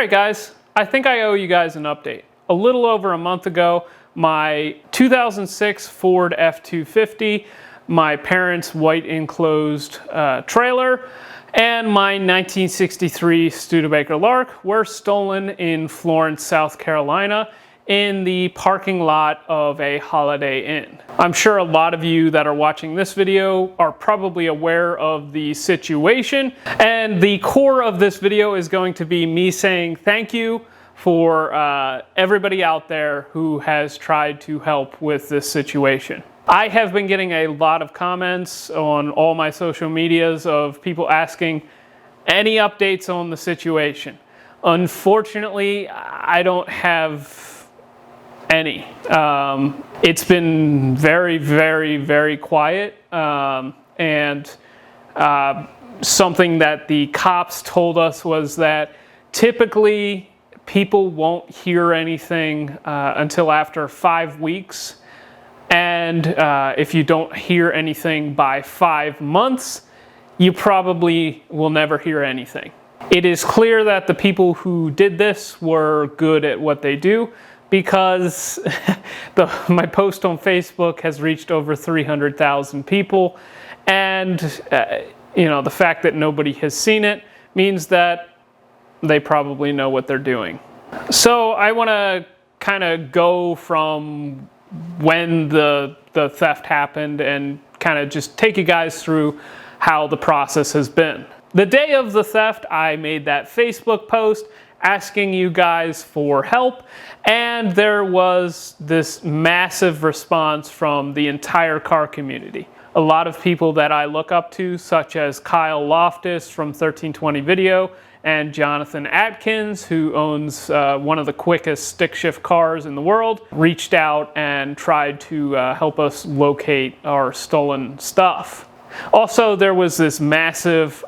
Alright guys, I think I owe you guys an update. A little over a month ago, my 2006 Ford F-250, my parents' white enclosed trailer, and my 1963 Studebaker Lark were stolen in Florence, South Carolina, in the parking lot of a Holiday Inn. I'm sure a lot of you that are watching this video are probably aware of the situation, and the core of this video is going to be me saying thank you for everybody out there who has tried to help with this situation. I have been getting a lot of comments on all my social medias of people asking any updates on the situation. Unfortunately, I don't have any. It's been very, very, very quiet, and something that the cops told us was that typically people won't hear anything until after 5 weeks, and if you don't hear anything by 5 months, you probably will never hear anything. It is clear that the people who did this were good at what they do, because my post on Facebook has reached over 300,000 people, and the fact that nobody has seen it means that they probably know what they're doing. So I want to kind of go from when the theft happened and kind of just take you guys through how the process has been. The day of the theft, I made that Facebook post asking you guys for help, and there was this massive response from the entire car community. A lot of people that I look up to, such as Kyle Loftus from 1320 Video and Jonathan Atkins, who owns one of the quickest stick shift cars in the world, reached out and tried to help us locate our stolen stuff. Also, there was this massive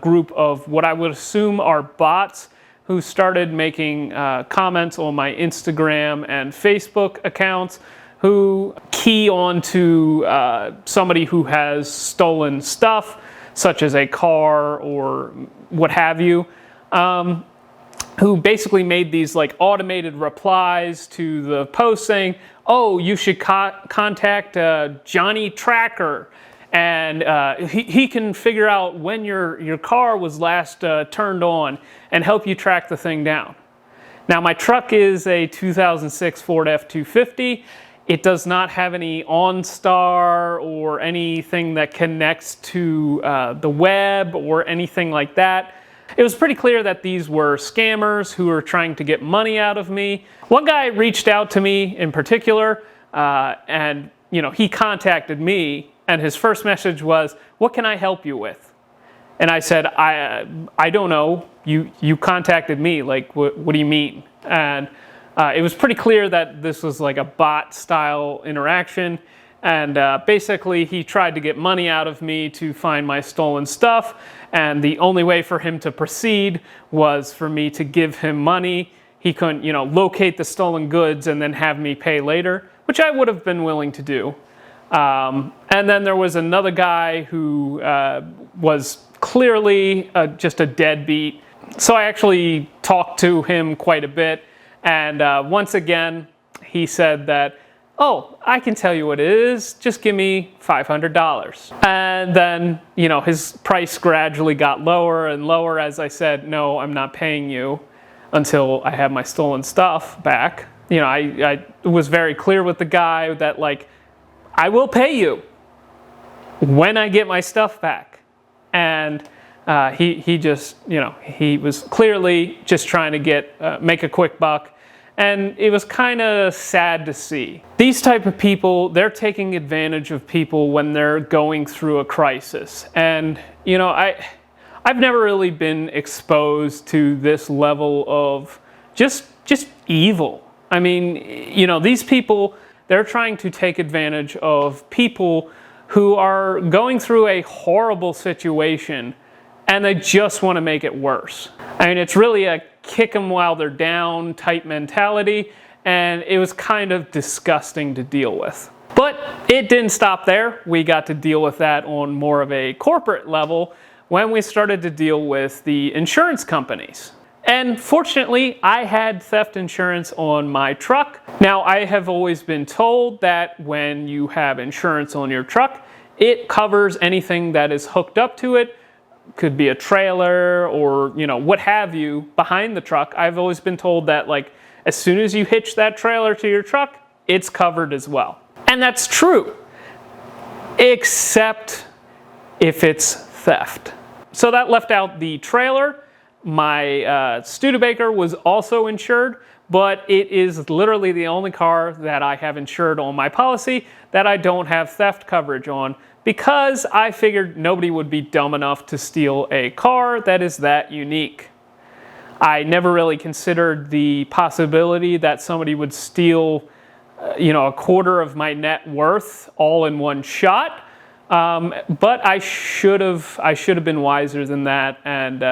group of what I would assume are bots who started making comments on my Instagram and Facebook accounts, who key on to somebody who has stolen stuff, such as a car or what have you, who basically made these like automated replies to the post saying, oh, you should contact Johnny Tracker, and he can figure out when your car was last turned on and help you track the thing down. Now, my truck is a 2006 Ford F-250. It does not have any OnStar or anything that connects to the web or anything like that. It was pretty clear that these were scammers who were trying to get money out of me. One guy reached out to me in particular, and he contacted me, and his first message was, "What can I help you with?" And I said, I don't know. You contacted me. Like, what do you mean? And it was pretty clear that this was like a bot style interaction. And basically, he tried to get money out of me to find my stolen stuff. And the only way for him to proceed was for me to give him money. He couldn't, locate the stolen goods and then have me pay later, which I would have been willing to do. And then there was another guy who was clearly just a deadbeat. So I actually talked to him quite a bit. And once again, he said that, oh, I can tell you what it is. Just give me $500. And then, his price gradually got lower and lower as I said, no, I'm not paying you until I have my stolen stuff back. I was very clear with the guy that, like, I will pay you when I get my stuff back. And he just, he was clearly just trying to make a quick buck. And it was kind of sad to see. These type of people, they're taking advantage of people when they're going through a crisis. And, I've never really been exposed to this level of just evil. I mean, these people, they're trying to take advantage of people who are going through a horrible situation, and they just want to make it worse. I mean, it's really a kick them while they're down type mentality, and it was kind of disgusting to deal with. But it didn't stop there. We got to deal with that on more of a corporate level when we started to deal with the insurance companies. And fortunately, I had theft insurance on my truck. Now, I have always been told that when you have insurance on your truck, it covers anything that is hooked up to it. Could be a trailer or, what have you behind the truck. I've always been told that, like, as soon as you hitch that trailer to your truck, it's covered as well. And that's true, except if it's theft. So that left out the trailer. My Studebaker was also insured, but it is literally the only car that I have insured on my policy that I don't have theft coverage on, because I figured nobody would be dumb enough to steal a car that is that unique. I never really considered the possibility that somebody would steal, a quarter of my net worth all in one shot. But I should have been wiser than that, and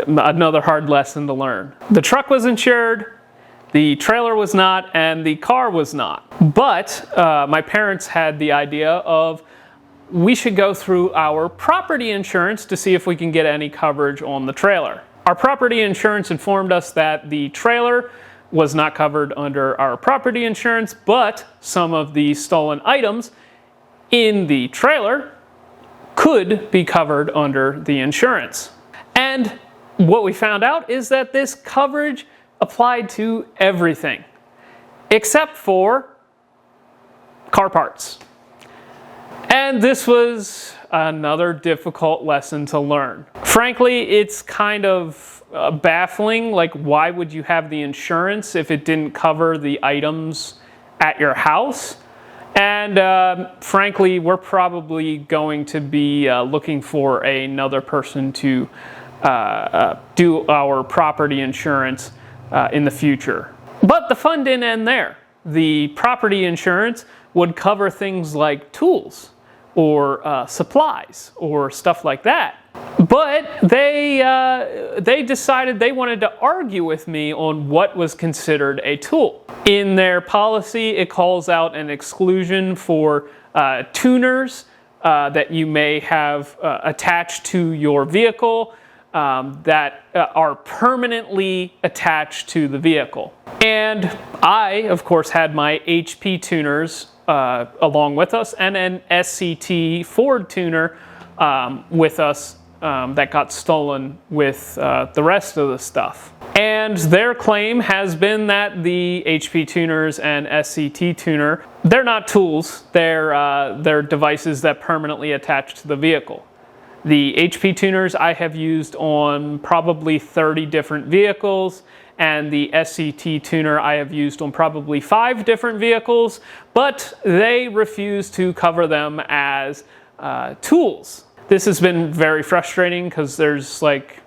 another hard lesson to learn. The truck was insured, the trailer was not, and the car was not. But my parents had the idea of, we should go through our property insurance to see if we can get any coverage on the trailer. Our property insurance informed us that the trailer was not covered under our property insurance, but some of the stolen items in the trailer could be covered under the insurance. And what we found out is that this coverage applied to everything except for car parts. And this was another difficult lesson to learn. Frankly, it's kind of baffling. Like, why would you have the insurance if it didn't cover the items at your house? And frankly, we're probably going to be looking for another person to do our property insurance in the future. But the fun didn't end there. The property insurance would cover things like tools or supplies or stuff like that. But they decided they wanted to argue with me on what was considered a tool. In their policy, it calls out an exclusion for tuners that you may have attached to your vehicle that are permanently attached to the vehicle. And I, of course, had my HP tuners along with us, and an SCT Ford tuner with us that got stolen with the rest of the stuff. And their claim has been that the HP tuners and SCT tuner, they're not tools, they're devices that permanently attach to the vehicle. The HP tuners I have used on probably 30 different vehicles, and the SCT tuner I have used on probably 5 different vehicles, but they refuse to cover them as tools. This has been very frustrating because there's like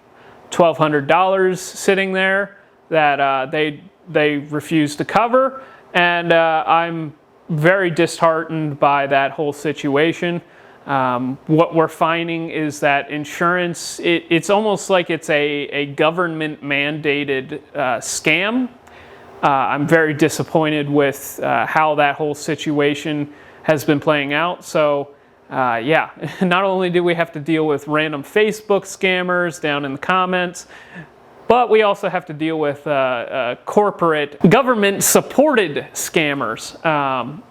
$1,200 sitting there that they refuse to cover, and I'm very disheartened by that whole situation. What we're finding is that insurance, it's almost like it's a government mandated scam. I'm very disappointed with how that whole situation has been playing out. So yeah, not only do we have to deal with random Facebook scammers down in the comments, but we also have to deal with corporate government supported scammers.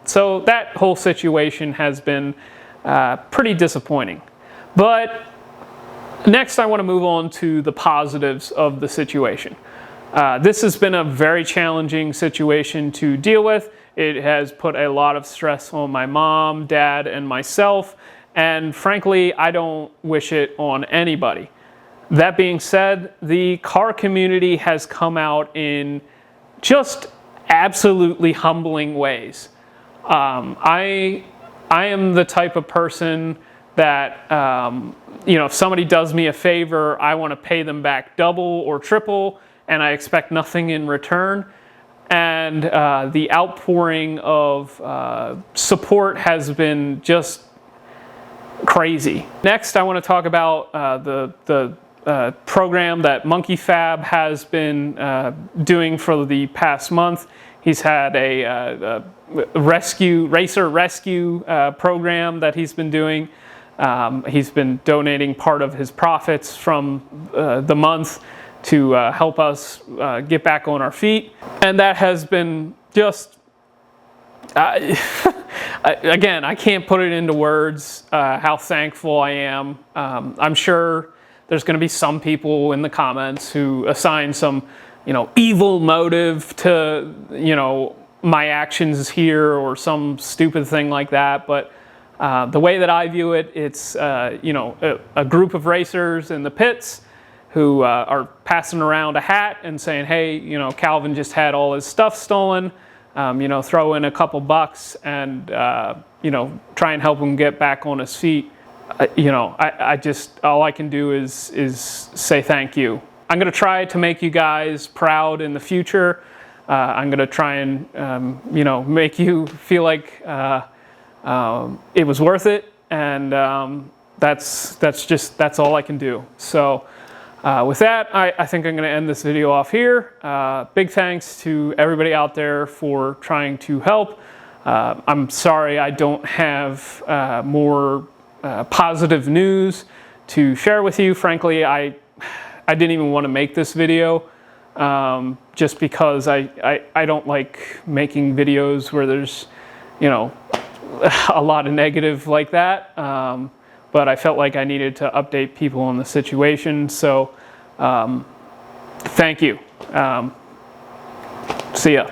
So that whole situation has been pretty disappointing. But next I want to move on to the positives of the situation. This has been a very challenging situation to deal with. It has put a lot of stress on my mom, dad, and myself, and frankly, I don't wish it on anybody. That being said, the car community has come out in just absolutely humbling ways. I am the type of person that, if somebody does me a favor, I want to pay them back double or triple, and I expect nothing in return. And the outpouring of support has been just crazy. Next, I want to talk about the program that Monkey Fab has been doing for the past month. He's had a racer rescue program that he's been doing. He's been donating part of his profits from the month to help us get back on our feet. And that has been just, again, I can't put it into words how thankful I am. I'm sure there's going to be some people in the comments who assign some, evil motive to, my actions here or some stupid thing like that. But the way that I view it, it's, a group of racers in the pits who are passing around a hat and saying, hey, Calvin just had all his stuff stolen. Throw in a couple bucks and, try and help him get back on his feet. I just, all I can do is say thank you. I'm going to try to make you guys proud in the future. I'm going to try and, make you feel like it was worth it. And that's all I can do. So with that, I think I'm going to end this video off here. Big thanks to everybody out there for trying to help. I'm sorry I don't have more positive news to share with you. Frankly, I didn't even want to make this video just because I don't like making videos where there's, a lot of negative like that. But I felt like I needed to update people on the situation. So thank you. See ya.